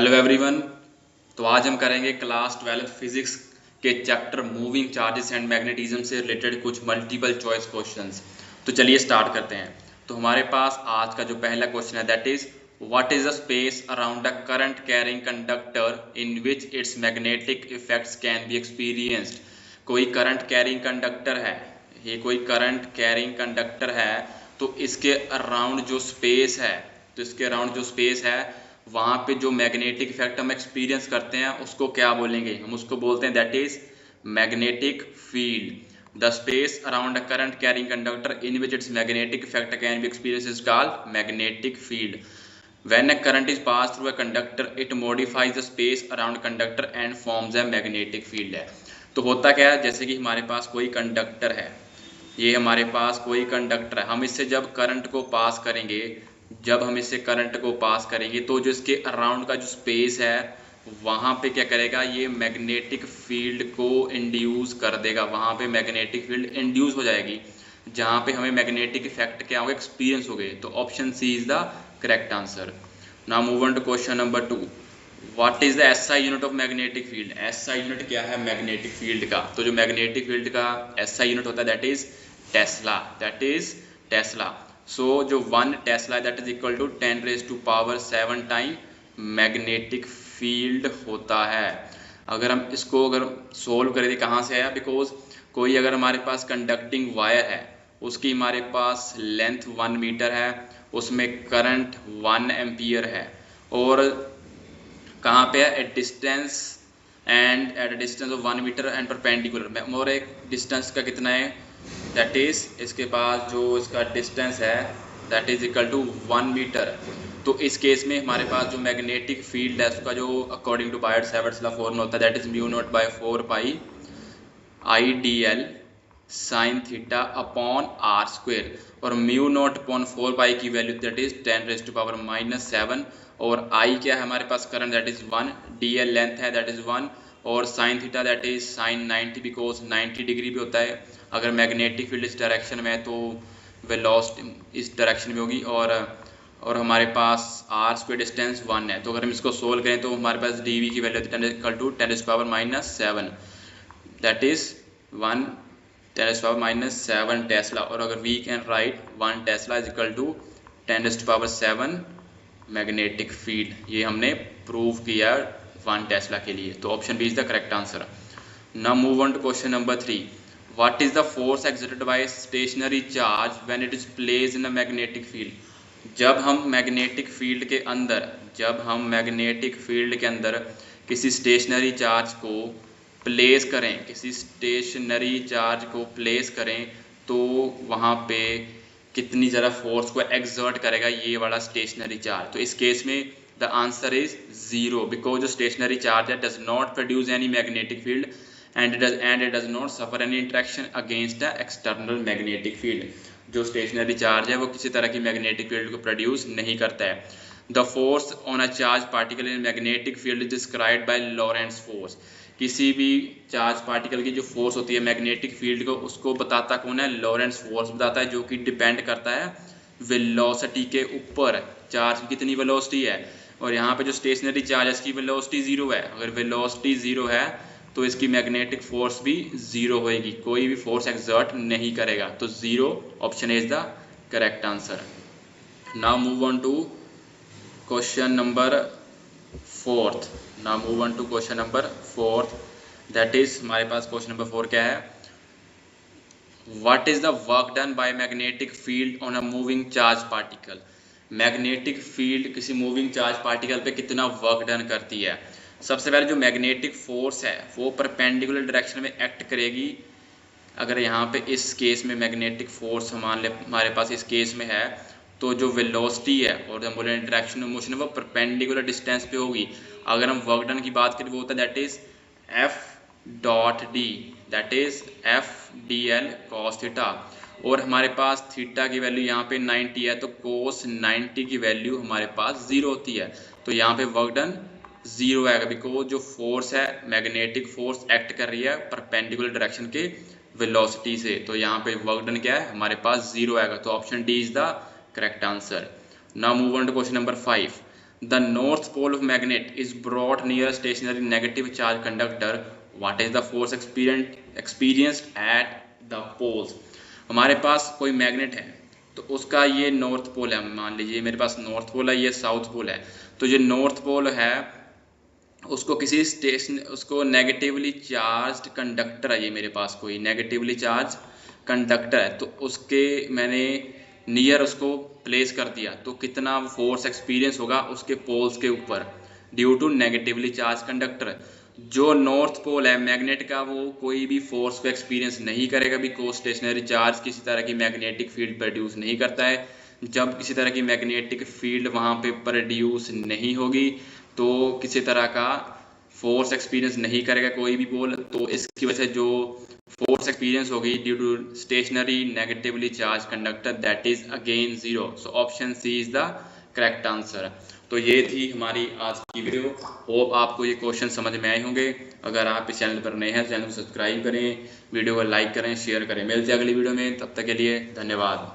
Hello everyone. तो आज हम करेंगे क्लास 12 फिजिक्स के chapter moving charges and magnetism से रिलेटेड कुछ मल्टीपल चॉइस क्वेश्चंस। तो चलिए स्टार्ट करते हैं। तो हमारे पास आज का जो पहला क्वेश्चन है that is what is the space around the current carrying conductor in which it's magnetic effects can be experienced. कोई करंट कैरिंग कंडक्टर है, ये कोई करंट कैरिंग कंडक्टर है, तो इसके अराउंड जो स्पेस है, वहाँ पे जो मैग्नेटिक इफेक्ट हम एक्सपीरियंस करते हैं उसको क्या बोलेंगे? हम उसको बोलते हैं that is magnetic field. The space around a current carrying conductor in which it's magnetic effect can be experience is called magnetic field. When a current is passed through a conductor, it modifies the space around conductor and forms a magnetic field है। तो होता क्या है, जैसे कि हमारे पास कोई कंडक्टर है, ये हमारे पास कोई कंडक्टर है, हम इससे जब करंट को पास करेंगे, तो जो इसके अराउंड का जो स्पेस है वहाँ पे क्या करेगा, ये मैग्नेटिक फील्ड को इंड्यूस कर देगा। वहाँ पे मैग्नेटिक फील्ड इंड्यूस हो जाएगी जहाँ पे हमें मैग्नेटिक इफेक्ट क्या होगा, एक्सपीरियंस हो गए। तो option C is the correct answer. Now move on to question number 2। What is the SI unit of magnetic field? SI unit क्या है मैग्नेटिक फील्ड का? तो जो मैग्नेटिक फील्ड का एसआई यूनिट होता है दैट इज टेस्ला। सो जो 1 tesla that is equal to 10⁻⁷ time magnetic field होता है। अगर सोल्व करें, कहाँ से आया? बिकॉज कोई अगर हमारे पास कंडक्टिंग वायर है, उसकी हमारे पास लेंथ 1 मीटर है, उसमें करंट 1 एम्पियर है, और कहाँ पे है? At a distance of 1 metre and perpendicular. और एक डिस्टेंस का कितना है? दैट इज इसके पास जो इसका डिस्टेंस है that is equal to 1 metre. तो इस केस में हमारे पास जो मैग्नेटिक फील्ड है उसका जो according to Biot Savart's law formula होता है that is μ0/4 IDL sine theta upon R square, और μ0/4 की वैल्यू दैट इज 10⁻⁷, और आई क्या है हमारे पास? Current that is 1, DL length है दैट इज 1, और sine theta that is sine 90 because 90 degree भी होता है। अगर मैग्नेटिक फील्ड इस डायरेक्शन में है तो वेलोसिटी इस डायरेक्शन में होगी, और हमारे पास आर स्क्वेयर डिस्टेंस 1 है। तो अगर हम इसको सोल्व करें तो हमारे पास dV की वैल्यू 10⁻⁻7 दैट इज 10⁻⁷ टेस्ला, और अगर we can write 1 tesla is equal to 10⁻⁷ magnetic field. ये हमने प्रूव किया 1 टेस्ला के लिए। तो option B is the correct answer. Now move on to question number 3। What is the force exerted by stationary charge when it is placed in a magnetic field? जब हम magnetic field के अंदर किसी stationery charge को place करें, तो वहाँ पे कितनी ज़्यादा फोर्स को एक्सर्ट करेगा ये वाला स्टेशनरी चार्ज? तो इस केस में द आंसर इज 0 बिकॉज जो स्टेशनरी चार्ज है does not produce any magnetic field and it does not suffer any interaction against the external magnetic field. जो स्टेशनरी चार्ज है वो किसी तरह की मैग्नेटिक फील्ड को प्रोड्यूस नहीं करता है। The force on a charge particle in magnetic field is described by Lorentz force. किसी भी चार्ज पार्टिकल की जो फोर्स होती है मैग्नेटिक फील्ड को, उसको बताता कौन है? लॉरेंट्ज फोर्स बताता है, जो कि डिपेंड करता है वेलोसिटी के ऊपर। चार्ज की कितनी वेलोसिटी है, और यहाँ पे जो स्टेशनरी चार्ज है इसकी वेलोसिटी 0 है। अगर वेलोसिटी 0 है तो इसकी मैग्नेटिक फोर्स भी 0 होएगी, कोई भी फोर्स एक्सर्ट नहीं करेगा। तो 0 option is the correct answer. Now move on to question number 4। That is हमारे पास क्वेश्चन नंबर 4 क्या है? What is the work done by magnetic field on a moving charge particle? Magnetic field किसी moving charge particle पे कितना work done करती है? सबसे पहले जो मैग्नेटिक फोर्स है वो परपेंडिकुलर डायरेक्शन में एक्ट करेगी। अगर यहाँ पे इस केस में मैग्नेटिक फोर्स हमारे पास इस केस में है, तो जो वेलोसिटी है और एंगुलर डायरेक्शन ऑफ मोशन है वो परपेंडिकुलर डिस्टेंस पे होगी। अगर हम वर्क डन की बात करें वो होता है that is F.D, that is FDL cos theta, और हमारे पास थीटा की वैल्यू यहाँ पे 90 है, तो cos 90 की वैल्यू हमारे पास 0 होती है। तो यहाँ पे वर्क डन 0 आएगा बिकॉज जो फोर्स है मैग्नेटिक फोर्स एक्ट कर रही है परपेंडिकुलर डायरेक्शन के वेलोसिटी से। तो यहाँ पे वर्क डन क्या है? हमारे पास 0 आएगा। तो option D is the correct answer. Now move on to question number 5। The north pole of magnet is brought near stationary negative charge conductor, what is the force experienced at the poles. हमारे पास कोई magnet है तो उसका ये north pole है, मान लीजिए मेरे पास नॉर्थ पोल है, ये साउथ पोल है। तो जो नॉर्थ पोल है उसको किसी स्टेशन, उसको नेगेटिवली चार्ज्ड कंडक्टर है, ये मेरे पास कोई नेगेटिवली चार्ज कंडक्टर है, तो उसके मैंने नियर उसको प्लेस कर दिया, तो कितना फोर्स एक्सपीरियंस होगा उसके पोल्स के ऊपर due to negatively charge conductor. जो नॉर्थ पोल है मैग्नेट का वो कोई भी फोर्स को एक्सपीरियंस नहीं करेगा, बिकॉज स्टेशनरी चार्ज किसी तरह की मैग्नेटिक फील्ड प्रोड्यूस नहीं करता है। जब किसी तरह की मैग्नेटिक फील्ड वहाँ पे प्रोड्यूस नहीं होगी तो किसी तरह का फोर्स एक्सपीरियंस नहीं करेगा कोई भी पोल, तो इसकी वजह से जो फोर्स एक्सपीरियंस होगी due to stationary negatively charge conductor that is again zero. So option C is the correct answer. तो ये थी हमारी आज की वीडियो। होप आपको ये क्वेश्चन समझ में आए होंगे। अगर आप इस चैनल पर नए हैं चैनल को सब्सक्राइब करें, वीडियो को लाइक करें, शेयर करें। मिलते हैं अगली वीडियो में, तब तक के लिए धन्यवाद।